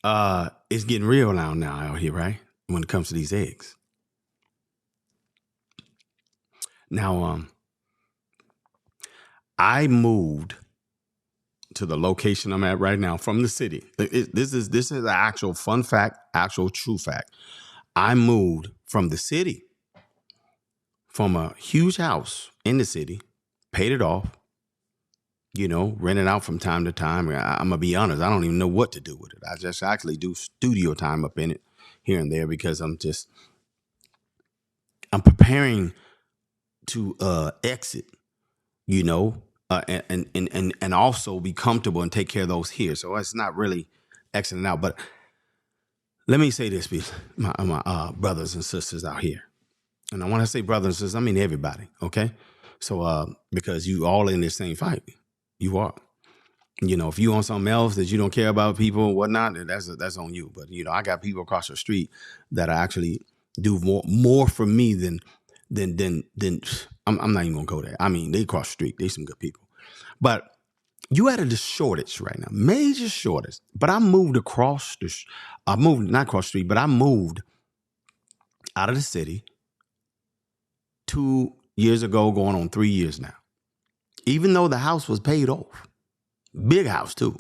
It's getting real now out here, right? When it comes to these eggs. Now, I moved to the location I'm at right now from the city. This is an actual fun fact, actual true fact. I moved from the city, from a huge house in the city, paid it off, rented out from time to time. I'm gonna be honest, I don't even know what to do with it. I just actually do studio time up in it here and there because I'm preparing to exit, you know, and also be comfortable and take care of those here. So it's not really exiting out. But let me say this, please, my brothers and sisters out here. And I want to say brothers and sisters, I mean everybody, okay? So because you all in this same fight. You are. If you on something else that you don't care about people and whatnot, then that's on you. But I got people across the street that actually do more for me than I'm not even gonna go there. I mean, they cross the street. They some good people. But you at a shortage right now, major shortage. But I moved not across the street, but I moved out of the city 2 years ago, going on 3 years now. Even though the house was paid off, big house too,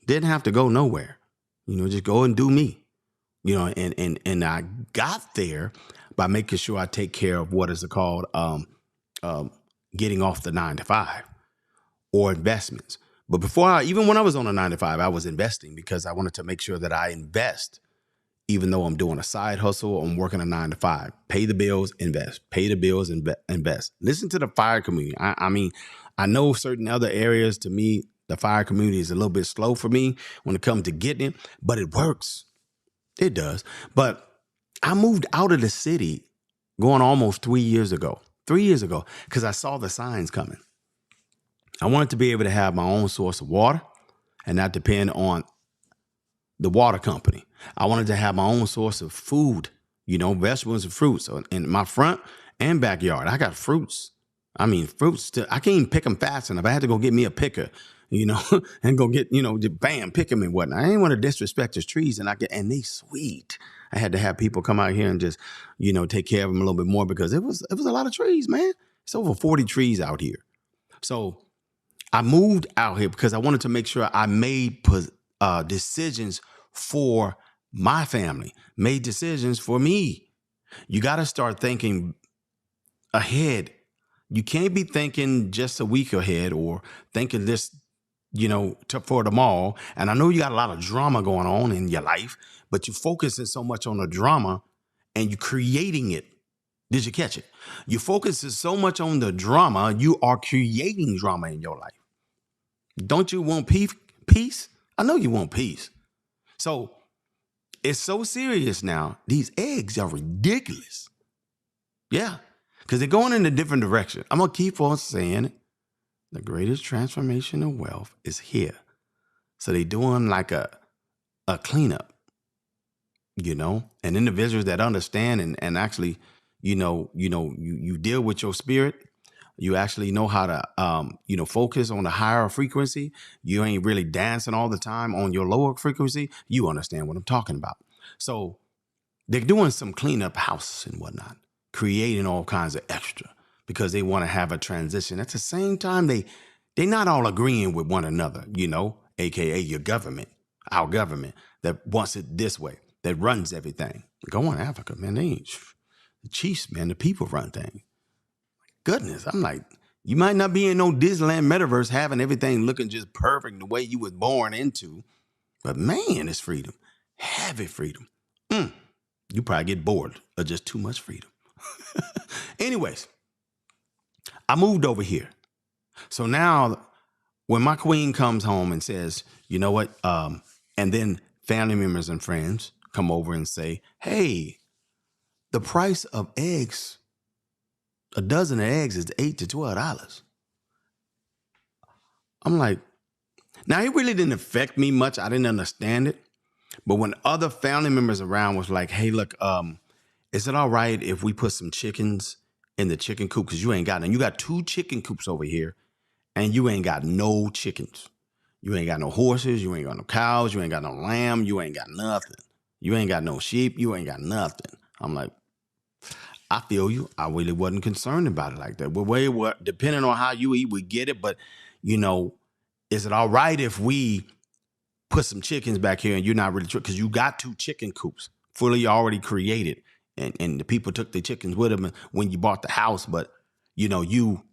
didn't have to go nowhere. Just go and do me. And I got there by making sure I take care of what is it called, getting off the 9 to 5 or investments. But even when I was on a 9 to 5, I was investing because I wanted to make sure that I invest, even though I'm doing a side hustle, I'm working a 9 to 5, pay the bills, invest, pay the bills, invest. Listen to the fire community. I mean, I know certain other areas, to me, the fire community is a little bit slow for me when it comes to getting it, but it works. It does. But I moved out of the city going almost 3 years ago. 3 years ago, because I saw the signs coming. I wanted to be able to have my own source of water and not depend on the water company. I wanted to have my own source of food, vegetables and fruits. So in my front and backyard, I got fruits. I mean, fruits. I can't even pick them fast enough. I had to go get me a picker, and go get, bam, pick them and whatnot. I didn't want to disrespect his trees, and they sweet. I had to have people come out here and just, take care of them a little bit more because it was a lot of trees, man. It's over 40 trees out here. So I moved out here because I wanted to make sure I made decisions for my family, made decisions for me. You got to start thinking ahead. You can't be thinking just a week ahead or thinking this, for tomorrow. And I know you got a lot of drama going on in your life, but you're focusing so much on the drama and you're creating it. Did you catch it? You focusing so much on the drama, you are creating drama in your life. Don't you want peace? I know you want peace. So it's so serious now. These eggs are ridiculous. Yeah, because they're going in a different direction. I'm going to keep on saying it. The greatest transformation of wealth is here. So they're doing like a cleanup, and individuals that understand and actually, you deal with your spirit. You actually know how to, focus on the higher frequency. You ain't really dancing all the time on your lower frequency. You understand what I'm talking about. So they're doing some cleanup house and whatnot, creating all kinds of extra because they want to have a transition. At the same time, they're not all agreeing with one another, AKA your government, our government that wants it this way, that runs everything. Go on Africa, man. They ain't the chiefs, man. The people run things. Goodness, I'm like, you might not be in no Disneyland metaverse having everything looking just perfect the way you was born into, but man, it's freedom, heavy freedom. You probably get bored of just too much freedom. Anyways, I moved over here. So now when my queen comes home and says, you know what, and then family members and friends come over and say, hey, the price of eggs, a dozen of eggs is $8 to $12. I'm like, now it really didn't affect me much. I didn't understand it. But when other family members around was like, hey, look, is it all right if we put some chickens in the chicken coop? Because you ain't got none. You got 2 chicken coops over here and you ain't got no chickens. You ain't got no horses. You ain't got no cows. You ain't got no lamb. You ain't got nothing. You ain't got no sheep. You ain't got nothing. I'm like, I feel you. I really wasn't concerned about it like that. But depending on how you eat, we get it. But, you know, is it all right if we put some chickens back here and you're not really sure? Because you got 2 chicken coops fully already created. And the people took the chickens with them when you bought the house. But, you know, you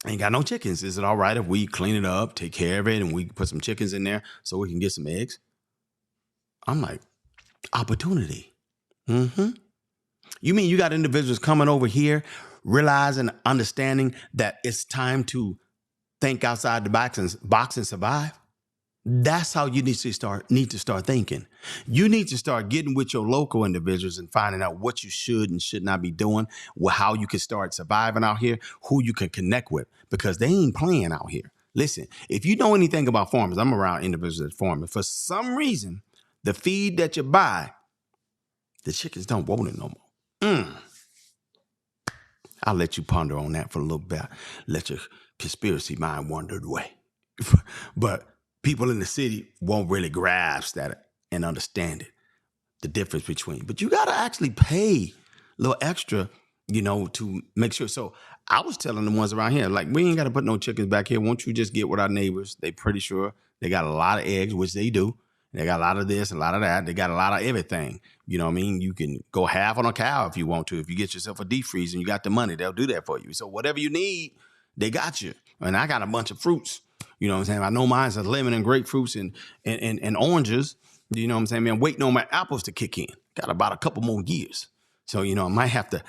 ain't got no chickens. Is it all right if we clean it up, take care of it, and we put some chickens in there so we can get some eggs? I'm like, opportunity. Mm-hmm. You mean you got individuals coming over here, realizing, understanding that it's time to think outside the box and survive? That's how you need to start thinking. You need to start getting with your local individuals and finding out what you should and should not be doing, how you can start surviving out here, who you can connect with, because they ain't playing out here. Listen, if you know anything about farmers, I'm around individuals that farm, and for some reason, the feed that you buy, the chickens don't want it no more. I'll let you ponder on that for a little bit. Let your conspiracy mind wander away. But people in the city won't really grasp that and understand it, the difference between. But you got to actually pay a little extra, you know, to make sure. So I was telling the ones around here, like, we ain't got to put no chickens back here. Won't you just get with our neighbors? They pretty sure they got a lot of eggs, which they do. They got a lot of this, a lot of that. They got a lot of everything. You know what I mean? You can go half on a cow if you want to. If you get yourself a deep freeze and you got the money, they'll do that for you. So whatever you need, they got you. And I got a bunch of fruits. You know what I'm saying? I know mine's a lemon and grapefruits and oranges. You know what I'm saying? Man, waiting on my apples to kick in. Got about a couple more years. So, you know, I might have to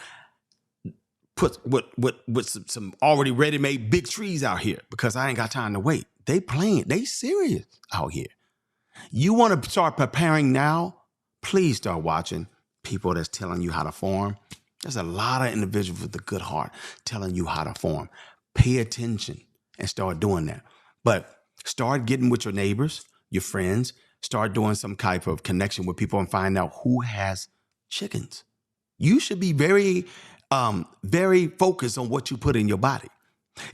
put with some already ready-made big trees out here because I ain't got time to wait. They playing. They serious out here. You want to start preparing now? Please start watching people that's telling you how to farm. There's a lot of individuals with a good heart telling you how to farm. Pay attention and start doing that. But start getting with your neighbors, your friends. Start doing some type of connection with people and find out who has chickens. You should be very, very focused on what you put in your body.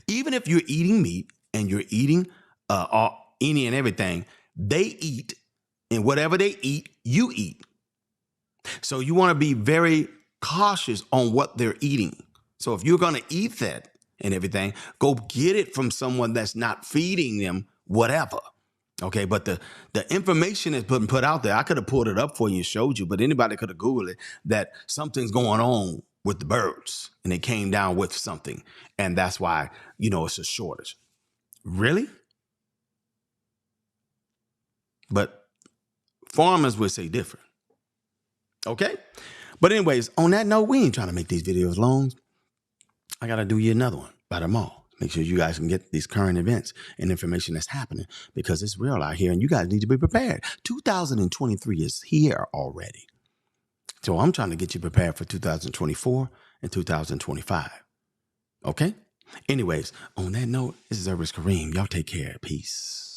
Even if you're eating meat and you're eating any and everything, they eat, and whatever they eat, you eat. So you want to be very cautious on what they're eating. So if you're going to eat that and everything, go get it from someone that's not feeding them whatever. Okay, but the information is put out there. I could have pulled it up for you and showed you, but anybody could have Googled it, that something's going on with the birds and they came down with something. And that's why, you know, it's a shortage. Really? But farmers would say different. Okay? But anyways, on that note, we ain't trying to make these videos long. I got to do you another one by tomorrow. Make sure you guys can get these current events and information that's happening because it's real out here and you guys need to be prepared. 2023 is here already. So I'm trying to get you prepared for 2024 and 2025. Okay? Anyways, on that note, this is Herbert Kareem. Y'all take care. Peace.